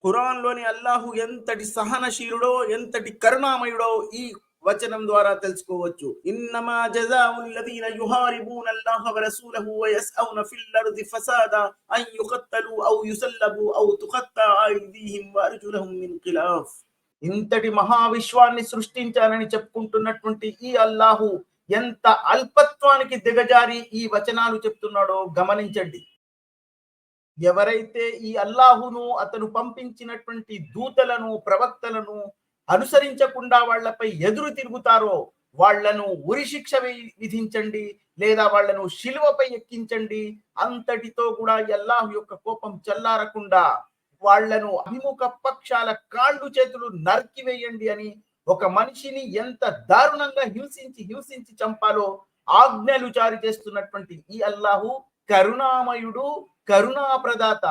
ఖురాన్‌లోని అల్లాహు ఎంతటి సహనశీలుడో, ఎంతటి కరుణామయుడో ఈ వచనం ద్వారా తెలుసుకోవచ్చు. ఇన్నమా జజాఉల్ లదీన యుహారిబూన అల్లాహ వ రసూలహు వ యస్అౌన ఫిల్ అర్ది ఫసాదా అన్ యుఖత్తలు ఔ యుసల్లబు ఔ తుఖత్తఅ ఐదీహిం వ అర్జులహుం మిన్ ఖిలాఫ్. ఇంతటి మహావిశ్వాన్ని సృష్టించాలని చెప్పుకుంటున్నటువంటి ఈ అల్లాహు ఎంత అల్పత్వానికి దిగజారి ఈ వచనాలు చెప్తున్నాడో గమనించండి. ఎవరైతే ఈ అల్లాహును అతను పంపించినటువంటి దూతలను ప్రవక్తలను అనుసరించకుండా వాళ్లపై ఎదురు తిరుగుతారో వాళ్లను ఉరిశిక్ష విధించండి, లేదా వాళ్లను శిలువపై ఎక్కించండి. అంతటితో కూడా అల్లాహు యొక్క కోపం చల్లారకుండా వాళ్లను అభిముఖ పక్షాల కాళ్ళు చేతులు నరికివేయండి అని ఒక మనిషిని ఎంత దారుణంగా హింసించి హింసించి చంపాలో ఆజ్ఞలు జారీ చేస్తున్నటువంటి ఈ అల్లాహు కరుణామయుడు, కరుణా ప్రదాత.